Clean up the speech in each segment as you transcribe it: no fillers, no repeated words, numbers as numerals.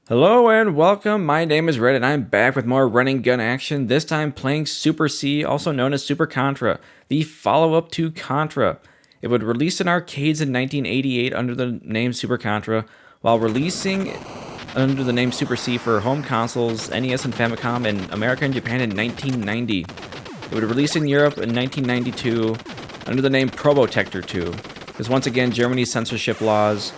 Hello and welcome. My name is Red and I'm back with more running gun action, this time playing Super C, also known as Super Contra, the follow-up to Contra. It would release in arcades in 1988 under the name Super Contra, while releasing under the name Super C for home consoles, NES and Famicom in America and Japan in 1990. It would release in Europe in 1992 under the name Probotector 2, because once again Germany's censorship laws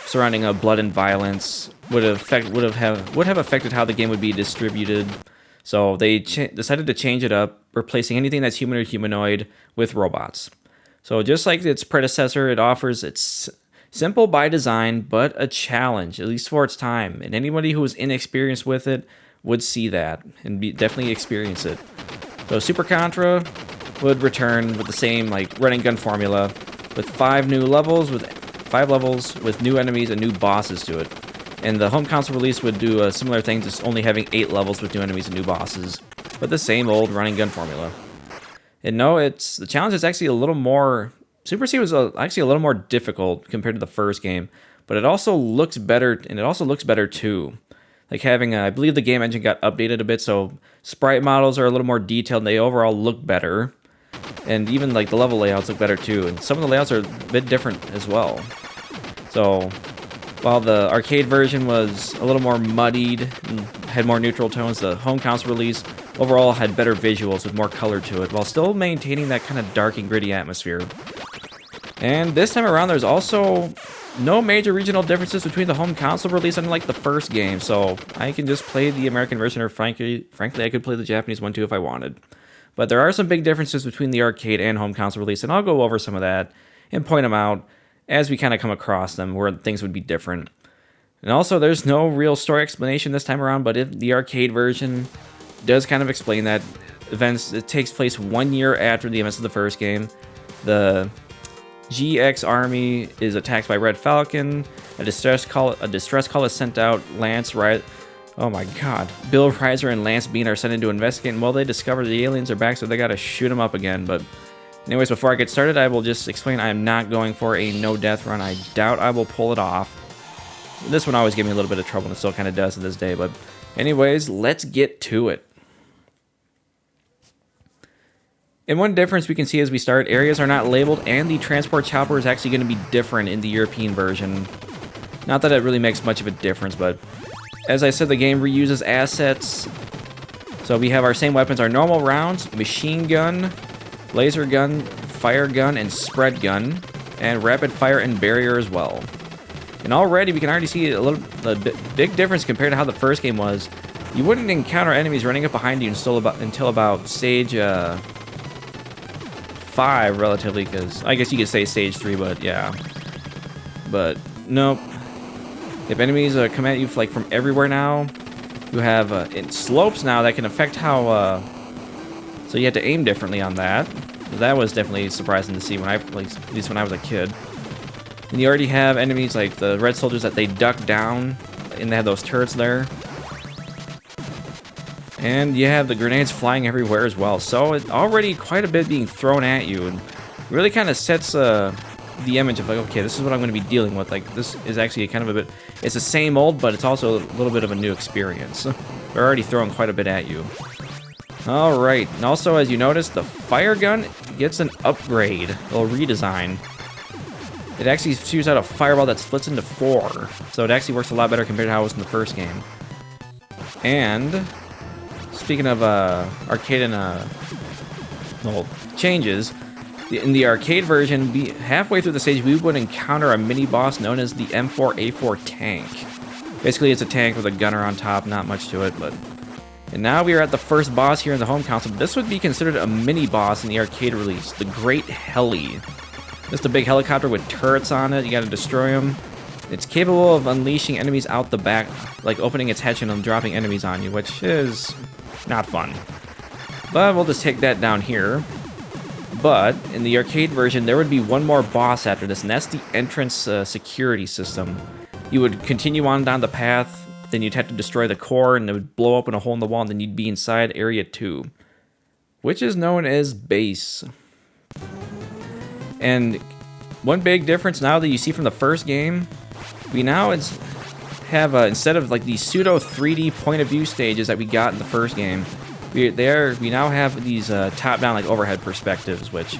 surrounding blood and violence would have affected how the game would be distributed. So they decided to change it up, replacing anything that's human or humanoid with robots. So just like its predecessor, it offers its simple by design, but a challenge, at least for its time. And anybody who was inexperienced with it would see that and definitely experience it. So Super Contra would return with the same running gun formula, with five levels with new enemies and new bosses to it. And the home console release would do a similar thing, just only having 8 levels with new enemies and new bosses, but the same old running gun formula. And no, the challenge is actually a little more. Super C was actually a little more difficult compared to the first game, but it also looks better, and it also looks better too. Like having, I believe the game engine got updated a bit, so sprite models are a little more detailed, and they overall look better. And even the level layouts look better too, and some of the layouts are a bit different as well. So while the arcade version was a little more muddied and had more neutral tones, the home console release overall had better visuals with more color to it, while still maintaining that kind of dark and gritty atmosphere. And this time around, there's also no major regional differences between the home console release and the first game, so I can just play the American version, or frankly, I could play the Japanese one too if I wanted. But there are some big differences between the arcade and home console release, and I'll go over some of that and point them out as we kind of come across them, where things would be different. And also, there's no real story explanation this time around, but if the arcade version does kind of explain that it takes place 1 year after the events of the first game. The GX army is attacked by Red Falcon. A distress call is sent out. Oh my god. Bill Reiser and Lance Bean are sent in to investigate, and while they discover the aliens are back, so they gotta shoot them up again. But anyways, before I get started, I will just explain I am not going for a no-death run. I doubt I will pull it off. This one always gave me a little bit of trouble, and it still kind of does to this day. But anyways, let's get to it. And one difference we can see as we start, areas are not labeled, and the transport chopper is actually going to be different in the European version. Not that it really makes much of a difference, but as I said, the game reuses assets. So we have our same weapons, our normal rounds, machine gun, laser gun, fire gun, and spread gun, and rapid fire and barrier as well. And already we can already see a big difference compared to how the first game was. You wouldn't encounter enemies running up behind you until about stage 5, relatively, because I guess you could say stage 3, but yeah. But nope. If enemies come at you from everywhere now, you have slopes now that can affect how. So you have to aim differently on that. That was definitely surprising to see at least when I was a kid. And you already have enemies like the red soldiers that they duck down, and they have those turrets there. And you have the grenades flying everywhere as well. So it's already quite a bit being thrown at you, and really kind of sets the image of okay, this is what I'm going to be dealing with. This is actually kind of a bit. It's the same old, but it's also a little bit of a new experience. They're already throwing quite a bit at you. All right, and also as you notice, the fire gun gets an upgrade, a little redesign. It actually shoots out a fireball that splits into 4, so it actually works a lot better compared to how it was in the first game. And speaking of arcade and changes, in the arcade version, halfway through the stage, we would encounter a mini boss known as the M4A4 tank. Basically, it's a tank with a gunner on top, not much to it, but. And now we are at the first boss here in the home console. This would be considered a mini boss in the arcade release, the Great Heli. Just a big helicopter with turrets on it. You gotta destroy them. It's capable of unleashing enemies out the back, opening its hatch and dropping enemies on you, which is not fun. But we'll just take that down here. But in the arcade version, there would be one more boss after this, and that's the entrance security system. You would continue on down the path, then you'd have to destroy the core, and it would blow open a hole in the wall, and then you'd be inside Area 2, which is known as Base. And one big difference now that you see from the first game, we now have, instead of like the pseudo 3D point of view stages that we got in the first game, we now have these top-down like overhead perspectives, which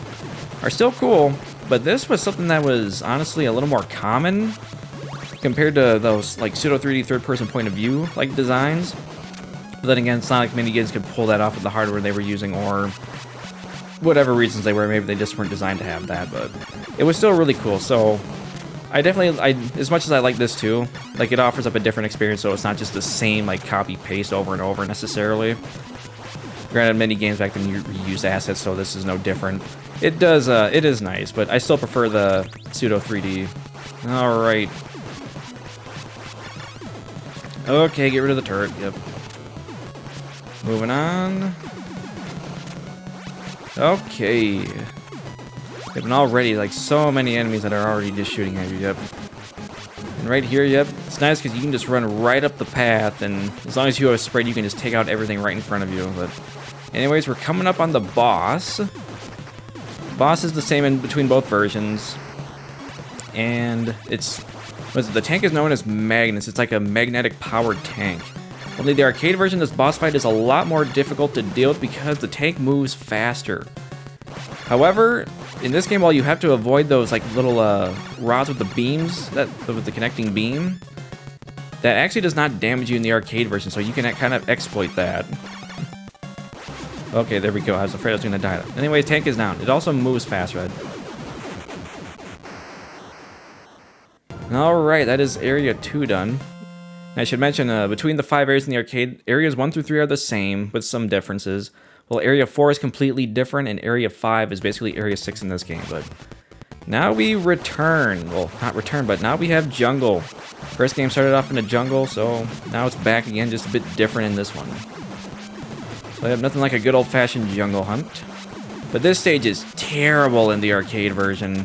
are still cool. But this was something that was honestly a little more common compared to those like pseudo 3D third-person point of view like designs. But then again, it's not like many games could pull that off with the hardware they were using, or whatever reasons they were. Maybe they just weren't designed to have that, but it was still really cool. So I definitely, as much as I like this too, like it offers up a different experience, so it's not just the same like copy paste over and over necessarily. Granted, many games back then you reused assets, so this is no different. It does, it is nice, but I still prefer the pseudo 3D. All right. Okay, get rid of the turret. Yep. Moving on. Okay. Yep, and already, like, so many enemies that are already just shooting at you, yep. And right here, yep, it's nice because you can just run right up the path, and as long as you have a spread, you can just take out everything right in front of you. But anyways, we're coming up on the boss. Boss is the same in between both versions. And it's... the tank is known as Magnus. It's like a magnetic-powered tank. Only the arcade version, this boss fight is a lot more difficult to deal with because the tank moves faster. However, in this game, while you have to avoid those like little rods with the beams, with the connecting beam, that actually does not damage you in the arcade version, so you can kind of exploit that. Okay, there we go. I was afraid I was going to die. Anyway, tank is down. It also moves faster. Alright, that is Area 2 done. And I should mention, between the 5 areas in the arcade, Areas 1 through 3 are the same, with some differences. Well, Area 4 is completely different, and Area 5 is basically Area 6 in this game, but... Now we return. Well, not return, but now we have jungle. First game started off in the jungle, so now it's back again, just a bit different in this one. So I have nothing like a good old-fashioned jungle hunt. But this stage is terrible in the arcade version,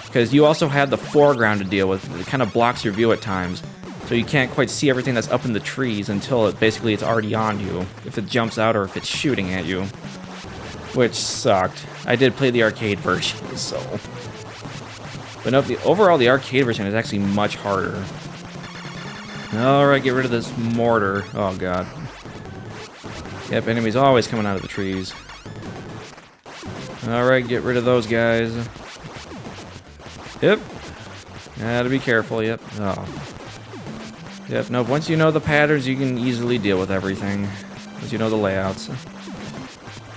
because you also have the foreground to deal with. It kind of blocks your view at times, so you can't quite see everything that's up in the trees until it's already on you, if it jumps out or if it's shooting at you. Which sucked. I did play the arcade version, so... But no, overall, the arcade version is actually much harder. Alright, get rid of this mortar. Oh, God. Yep, enemies always coming out of the trees. Alright, get rid of those guys. Yep. Gotta be careful, yep. Oh. Yep, no, once you know the patterns, you can easily deal with everything. Once you know the layouts. And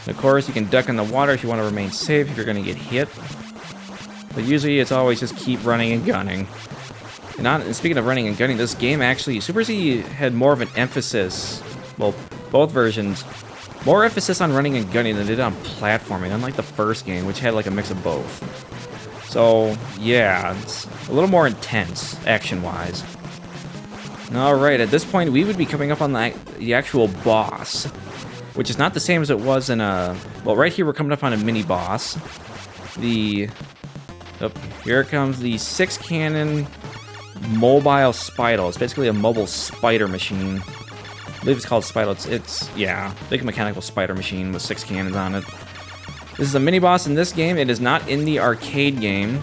of course, you can duck in the water if you want to remain safe, if you're going to get hit. But usually, it's always just keep running and gunning. And speaking of running and gunning, this game actually, Super C had more of an emphasis, well, both versions, more emphasis on running and gunning than they did on platforming, unlike the first game, which had like a mix of both. So, yeah, it's a little more intense, action-wise. Alright, at this point, we would be coming up on the actual boss, which is not the same as it was in a... Well, right here, we're coming up on a mini-boss. Oh, here comes the 6-cannon mobile Spidle. It's basically a mobile spider machine. I believe it's called Spidle. It's yeah, big mechanical spider machine with 6 cannons on it. This is a mini-boss in this game. It is not in the arcade game.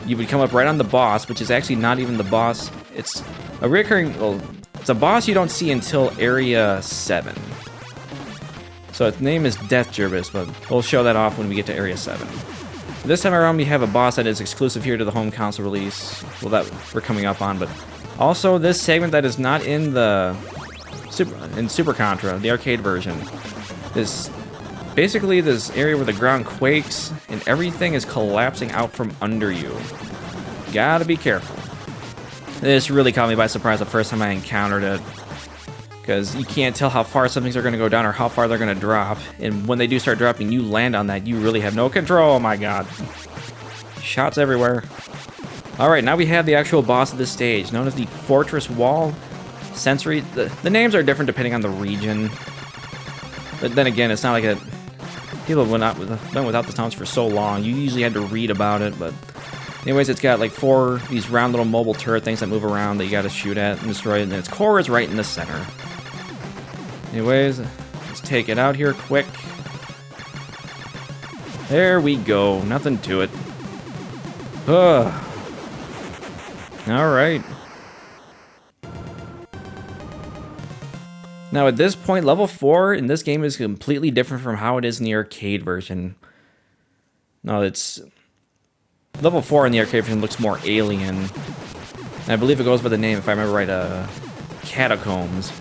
You would come up right on the boss, which is actually not even the boss. It's a recurring... Well, it's a boss you don't see until Area 7. So its name is Death Gerbus, but we'll show that off when we get to Area 7. This time around, we have a boss that is exclusive here to the home console release. Well, that we're coming up on, but also this segment that is not in the Super Contra, the arcade version. Basically this area where the ground quakes and everything is collapsing out from under you. Gotta be careful. This really caught me by surprise the first time I encountered it, because you can't tell how far some things are going to go down or how far they're going to drop. And when they do start dropping, you land on that, you really have no control. Oh my god. Shots everywhere. Alright, now we have the actual boss of this stage, known as the Fortress Wall Sensory. The names are different depending on the region. But then again, it's not like people went without the sounds for so long. You usually had to read about it, but... Anyways, it's got like 4 these round little mobile turret things that move around that you gotta shoot at and destroy, and its core is right in the center. Anyways, let's take it out here quick. There we go. Nothing to it. Ugh. Alright. Now at this point, level 4 in this game is completely different from how it is in the arcade version. No, it's... Level 4 in the arcade version looks more alien. And I believe it goes by the name, if I remember right, Catacombs.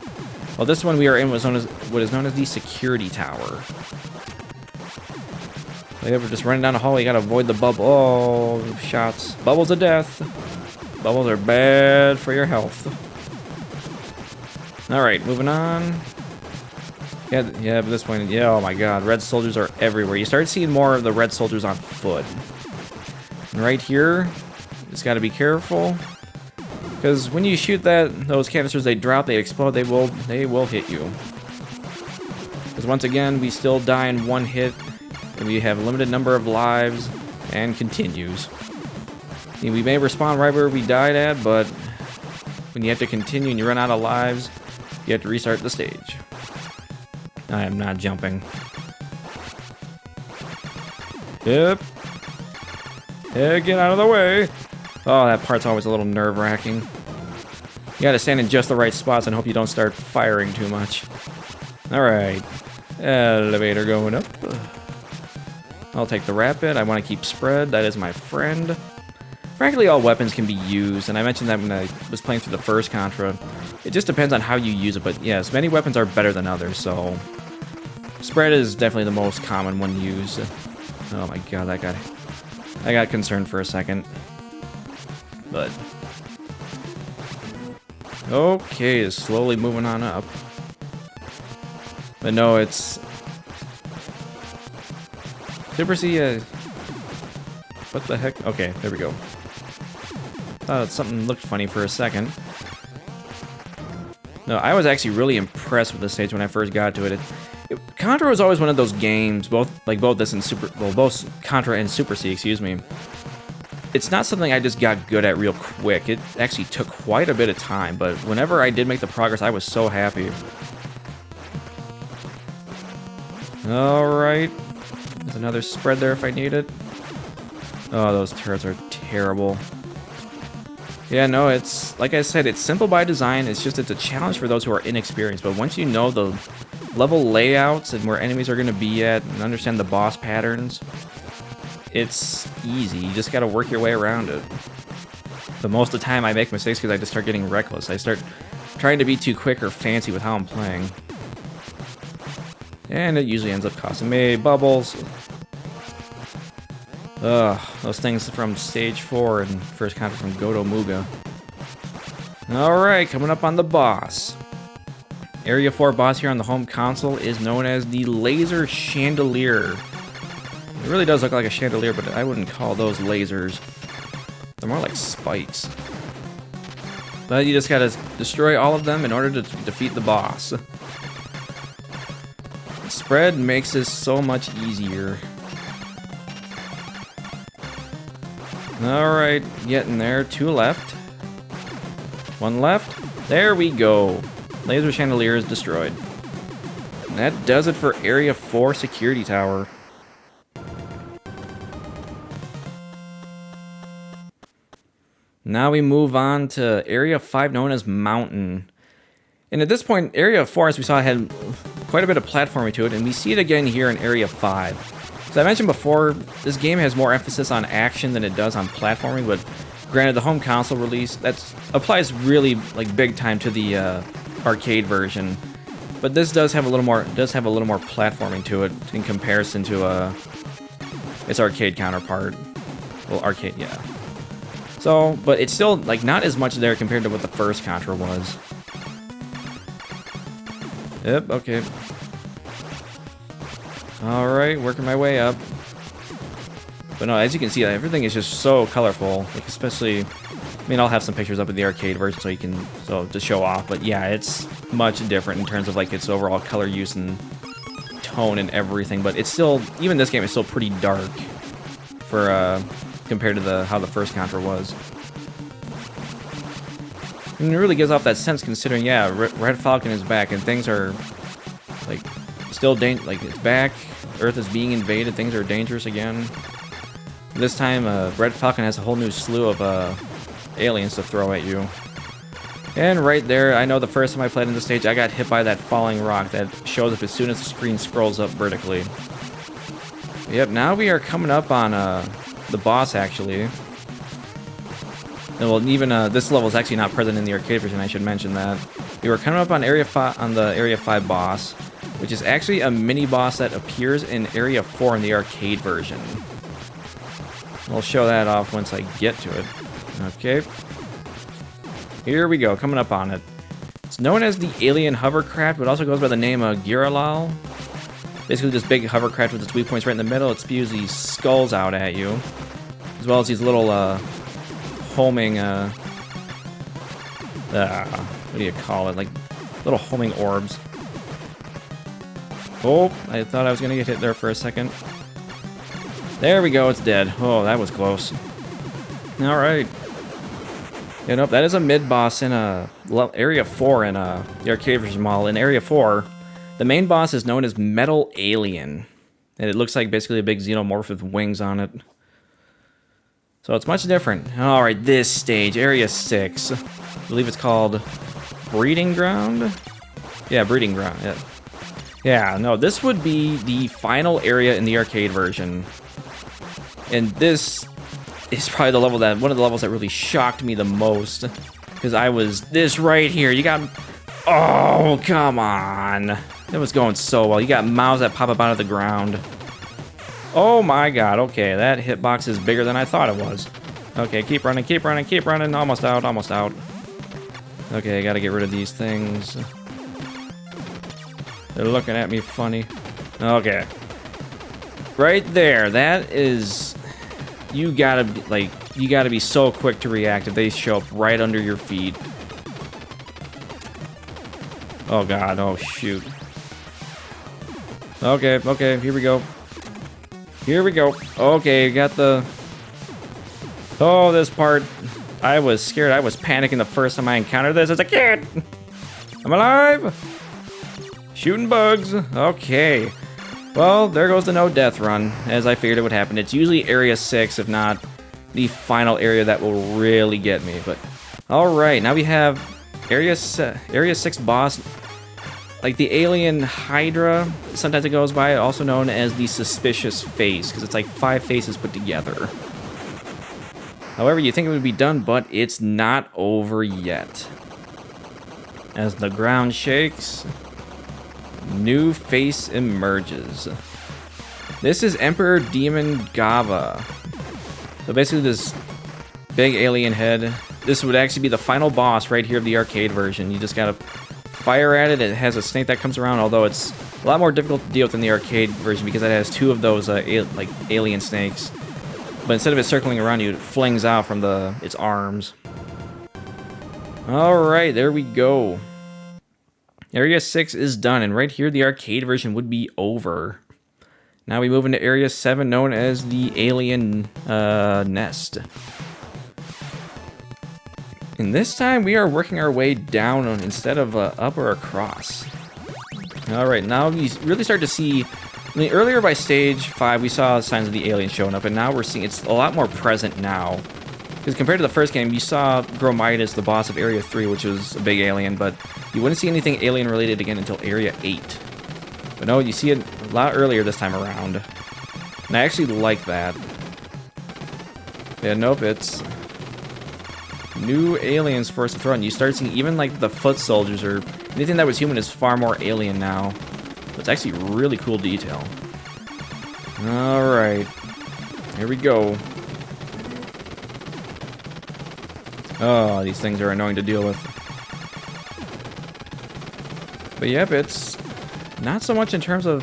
Well, this one we are in was known as what is known as the security tower. Like, we're just running down the hallway, you gotta avoid the bubble. Oh, shots. Bubbles of death. Bubbles are bad for your health. Alright, moving on. Yeah, at this point, yeah, oh my god, red soldiers are everywhere. You start seeing more of the red soldiers on foot. And right here, just gotta be careful. Because when you shoot those canisters, they drop, they explode, they will hit you. Because once again, we still die in one hit, and we have a limited number of lives, and continues. I mean, we may respawn right where we died at, but when you have to continue and you run out of lives, you have to restart the stage. I am not jumping. Yep. Yeah, get out of the way. Oh, that part's always a little nerve-wracking. You gotta stand in just the right spots and hope you don't start firing too much. Alright. Elevator going up. I'll take the rapid. I want to keep spread. That is my friend. Frankly, all weapons can be used, and I mentioned that when I was playing through the first Contra. It just depends on how you use it, but yes, many weapons are better than others, so... Spread is definitely the most common one used. Oh my god, I got concerned for a second. But... Okay, it's slowly moving on up. But no, it's... Super C, what the heck? Okay, there we go. Thought something looked funny for a second. No, I was actually really impressed with the stage when I first got to it. Contra was always one of those games, both this and both Contra and Super C, excuse me. It's not something I just got good at real quick. It actually took quite a bit of time, but whenever I did make the progress, I was so happy. Alright. There's another spread there if I need it. Oh, those turrets are terrible. Yeah, no, it's, like I said, it's simple by design. It's a challenge for those who are inexperienced. But once you know the level layouts and where enemies are going to be at and understand the boss patterns, it's easy. You just got to work your way around it. But most of the time I make mistakes because I just start getting reckless. I start trying to be too quick or fancy with how I'm playing. And it usually ends up costing me bubbles. Ugh, those things from stage 4 and first Contra from Goto Muga. Alright, coming up on the boss. Area 4 boss here on the home console is known as the Laser Chandelier. It really does look like a chandelier, but I wouldn't call those lasers. They're more like spikes. But you just gotta destroy all of them in order to defeat the boss. Spread makes this so much easier. Alright, getting there. 2 left. 1 left. There we go. Laser Chandelier is destroyed. And that does it for Area 4 Security Tower. Now we move on to Area 5, known as Mountain. And at this point, Area 4, as we saw, had quite a bit of platforming to it, and we see it again here in Area 5. As I mentioned before, this game has more emphasis on action than it does on platforming, but granted, the home console release, that applies really like big time to the arcade version. But this does have a little more platforming to it in comparison to its arcade counterpart. Well, arcade, yeah. So, but it's still like not as much there compared to what the first Contra was. Yep, okay. Alright, working my way up. But no, as you can see, everything is just so colorful. Like especially, I mean, I'll have some pictures up in the arcade version so to show off. But yeah, it's much different in terms of like its overall color use and tone and everything. But it's still, even this game is still pretty dark for compared to how the first Contra was. And it really gives off that sense, considering, yeah, Red Falcon is back and things are like still like it's back. Earth is being invaded. Things are dangerous again. This time, Red Falcon has a whole new slew of aliens to throw at you. And right there, I know the first time I played in this stage, I got hit by that falling rock that shows up as soon as the screen scrolls up vertically. Yep, now we are coming up on the boss, actually. And well, even this level is actually not present in the arcade version, I should mention that. We were coming up on the Area 5 boss, which is actually a mini-boss that appears in Area 4 in the arcade version. I'll show that off once I get to it. Okay. Here we go, coming up on it. It's known as the alien hovercraft, but also goes by the name of Giralal. Basically this big hovercraft with its weak points right in the middle. It spews these skulls out at you, as well as these little homing, what do you call it? Like little homing orbs. Oh, I thought I was gonna get hit there for a second. There we go, it's dead. Oh, that was close. All right. Yeah, nope, that is a mid-boss in Area 4 in the arcade version model. In Area 4, the main boss is known as Metal Alien. And it looks like basically a big xenomorph with wings on it. So it's much different. Alright, this stage, Area 6. I believe it's called Breeding Ground? Yeah, Breeding Ground, yeah. Yeah, no, this would be the final area in the arcade version. And this is probably the level one of the levels that really shocked me the most. Because I was this right here. You got... Oh, come on. It was going so well. You got mouths that pop up out of the ground. Oh my god, okay. That hitbox is bigger than I thought it was. Okay, keep running, keep running, keep running. Almost out, almost out. Okay, I gotta get rid of these things. They're looking at me funny. Okay. Right there, that is... You gotta be so quick to react if they show up right under your feet. Oh god, oh shoot. Okay, okay, here we go. Here we go. Okay, got the... Oh, this part. I was scared. I was panicking the first time I encountered this as a kid. I'm alive. Shooting bugs. Okay. Well, there goes the no death run, as I figured it would happen. It's usually Area 6, if not the final area that will really get me. But alright, now we have Area 6 boss, like the alien Hydra, sometimes it goes by, also known as the suspicious face, because it's like 5 faces put together. However, you think it would be done, but it's not over yet. As the ground shakes, new face emerges. This is Emperor Demon Gava. So basically this big alien head. This would actually be the final boss right here of the arcade version. You just gotta fire at it. It has a snake that comes around, although it's a lot more difficult to deal with in the arcade version because it has 2 of those like alien snakes. But instead of it circling around you, it flings out from its arms. Alright, there we go. Area 6 is done, and right here the arcade version would be over. Now we move into Area 7, known as the Alien Nest. And this time we are working our way down instead of up or across. Alright, now you really start to see... I mean, earlier by stage 5 we saw signs of the alien showing up, and now we're seeing it's a lot more present now. Because compared to the first game, you saw Gromitus, the boss of Area 3, which was a big alien, but you wouldn't see anything alien-related again until Area 8. But no, you see it a lot earlier this time around. And I actually like that. Yeah, nope, it's... new aliens for us to throw, and you start seeing even, like, the foot soldiers or anything that was human is far more alien now. It's actually really cool detail. Alright. Here we go. Oh, these things are annoying to deal with. But yep, it's not so much in terms of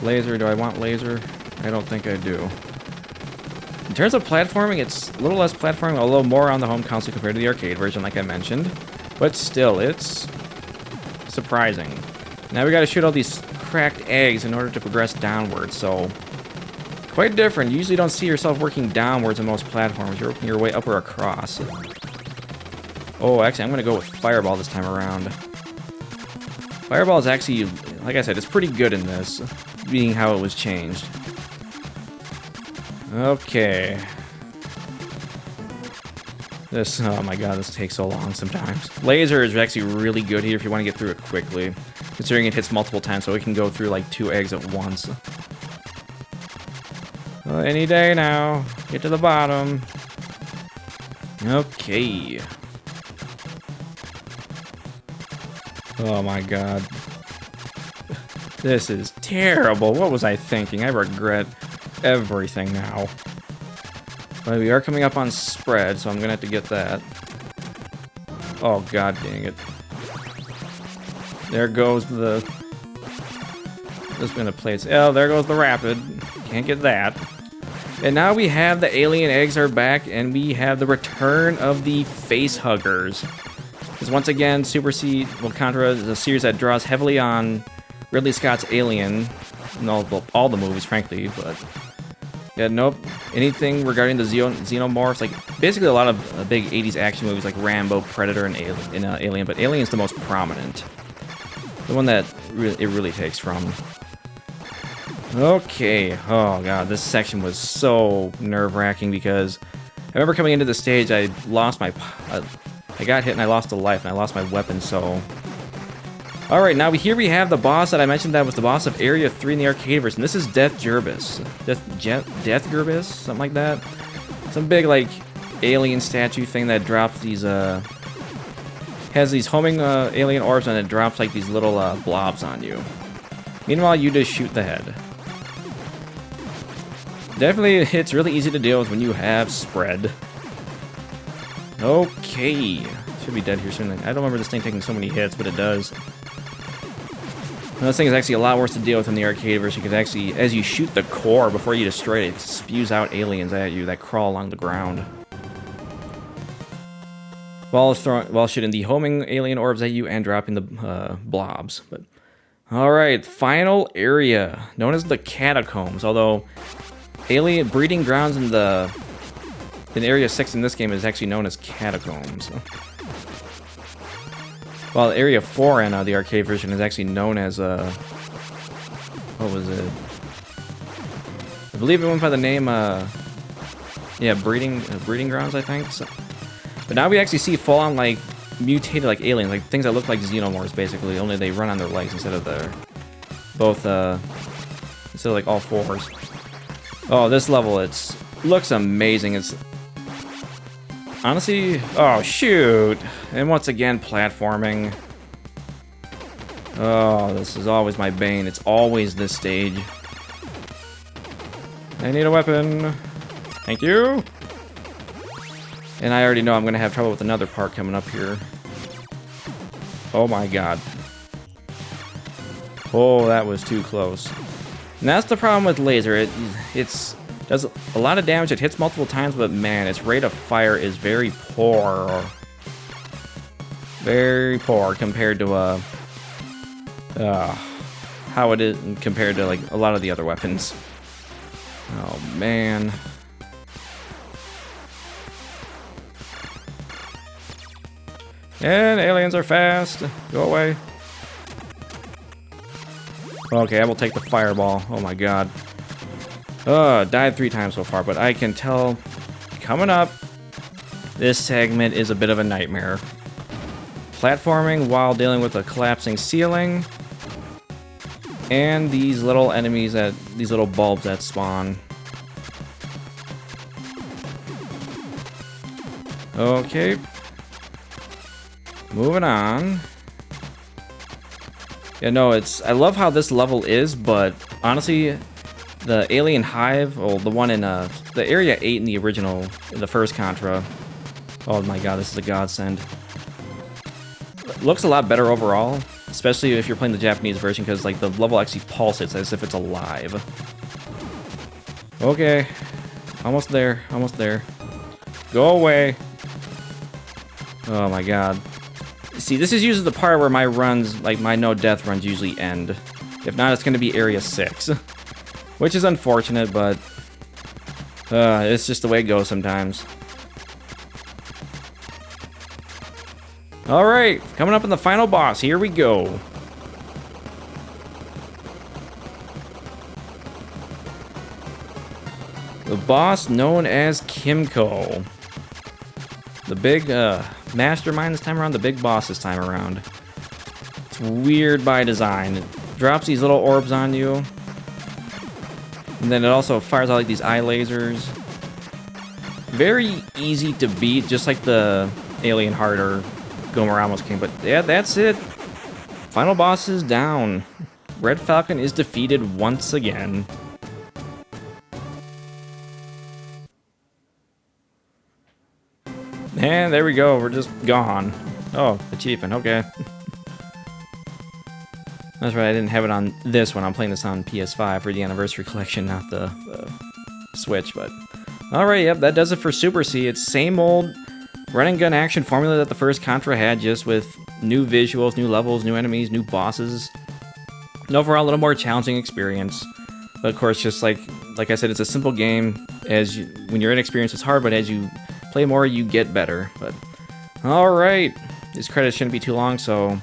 laser. Do I want laser? I don't think I do. In terms of platforming, it's a little less platforming, although more on the home console compared to the arcade version, like I mentioned. But still, it's surprising. Now we gotta shoot all these cracked eggs in order to progress downwards, so... quite different. You usually don't see yourself working downwards in most platforms. You're working your way up or across. Oh, actually, I'm gonna go with Fireball this time around. Fireball is actually, like I said, it's pretty good in this, being how it was changed. Okay. This, oh my god, this takes so long sometimes. Laser is actually really good here if you want to get through it quickly, considering it hits multiple times, so it can go through like 2 eggs at once. Any day now. Get to the bottom. Okay. Oh my god. This is terrible. What was I thinking? I regret everything now. But we are coming up on spread, so I'm gonna have to get that. Oh god dang it. There goes the... Just gonna place... Oh, there goes the rapid. Can't get that. And now we have the alien eggs are back, and we have the return of the face huggers. Because once again, Super C, well, Contra is a series that draws heavily on Ridley Scott's Alien, and all the movies, frankly, but... Yeah, nope. Anything regarding the xenomorphs, like basically a lot of big 80s action movies like Rambo, Predator, and Alien, but Alien's the most prominent. The one that it really takes from. Okay, oh god, this section was so nerve-wracking because I remember coming into the stage, I lost my... I got hit and I lost a life, and I lost my weapon, so... Alright, now here we have the boss that I mentioned that was the boss of Area 3 in the Arcadeverse, and this is Death Gerbis. Death Gerbis? Something like that? Some big, like, alien statue thing that drops these, has these homing, alien orbs, and it drops, like, these little, blobs on you. Meanwhile, you just shoot the head. Definitely, it's really easy to deal with when you have spread. Okay. Should be dead here soon. I don't remember this thing taking so many hits, but it does. And this thing is actually a lot worse to deal with in the Arcadeverse. You could actually, as you shoot the core before you destroy it, it spews out aliens at you that crawl along the ground. While shooting the homing alien orbs at you and dropping the blobs. But alright, final area, known as the Catacombs. Although, alien breeding grounds in Area 6 in this game is actually known as Catacombs. While Area 4 in the arcade version is actually known as, what was it? I believe it went by the name, yeah, breeding grounds, I think. So, but now we actually see full-on, like, mutated, like, aliens, like, things that look like xenomorphs, basically, only they run on their legs instead of their, instead of, like, all fours. Oh, this level, looks amazing. It's... Honestly, oh shoot, and once again platforming. Oh, this is always my bane. It's always this stage. I need a weapon. Thank you. And I already know I'm gonna have trouble with another part coming up here. Oh my god. Oh, that was too close. And that's the problem with laser. It's does a lot of damage, it hits multiple times, but man, its rate of fire is very poor. Very poor compared to, how it is compared to, like, a lot of the other weapons. Oh, man. And aliens are fast. Go away. Okay, I will take the fireball. Oh my god. Died 3 times so far, but I can tell coming up, this segment is a bit of a nightmare. Platforming while dealing with a collapsing ceiling, and these little enemies these little bulbs that spawn. Okay. Moving on. Yeah, no, I love how this level is, but honestly, the alien hive, or the one in the Area 8 in the original, in the first Contra. Oh my god, this is a godsend. Looks a lot better overall, especially if you're playing the Japanese version, because like the level actually pulsates as if it's alive. Okay, almost there, almost there. Go away. Oh my god. See, this is usually the part where my runs, like my no death runs usually end. If not, it's going to be Area 6. Which is unfortunate, but it's just the way it goes sometimes. Alright, coming up in the final boss, here we go. The boss known as Kimco. The big mastermind this time around, the big boss this time around. It's weird by design. It drops these little orbs on you. And then it also fires out like these eye lasers. Very easy to beat, just like the Alien Heart or Gomer Ramos King. But yeah, that's it. Final boss is down. Red Falcon is defeated once again. And there we go, we're just gone. Oh, achievement, okay. That's right, I didn't have it on this one. I'm playing this on PS5 for the Anniversary Collection, not the Switch, but... Alright, yep, that does it for Super C. It's same old run-and-gun action formula that the first Contra had, just with new visuals, new levels, new enemies, new bosses. An overall, a little more challenging experience. But of course, just like I said, it's a simple game. When you're inexperienced, it's hard, but as you play more, you get better. But alright, these credits shouldn't be too long, so...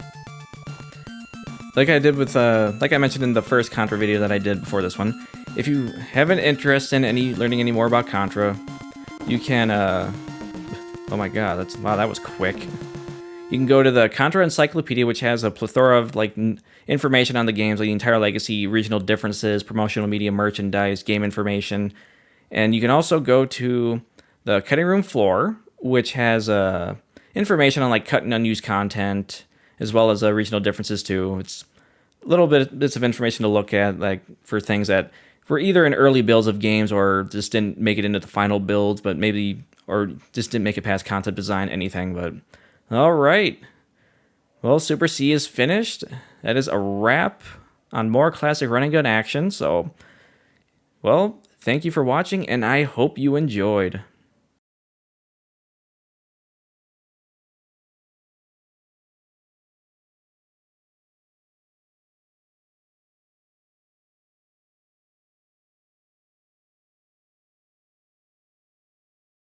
Like I did with, like I mentioned in the first Contra video that I did before this one, if you have an interest in learning any more about Contra, you can, oh my god, wow, that was quick. You can go to the Contra Encyclopedia, which has a plethora of, like, information on the games, like the entire legacy, regional differences, promotional media, merchandise, game information. And you can also go to the Cutting Room Floor, which has, information on, like, cut and unused content, as well as regional differences too. It's little bits of information to look at, like for things that were either in early builds of games or just didn't make it into the final builds, but maybe or just didn't make it past concept design, anything. But all right, well, Super C is finished. That is a wrap on more classic run and gun action. So, well, thank you for watching, and I hope you enjoyed.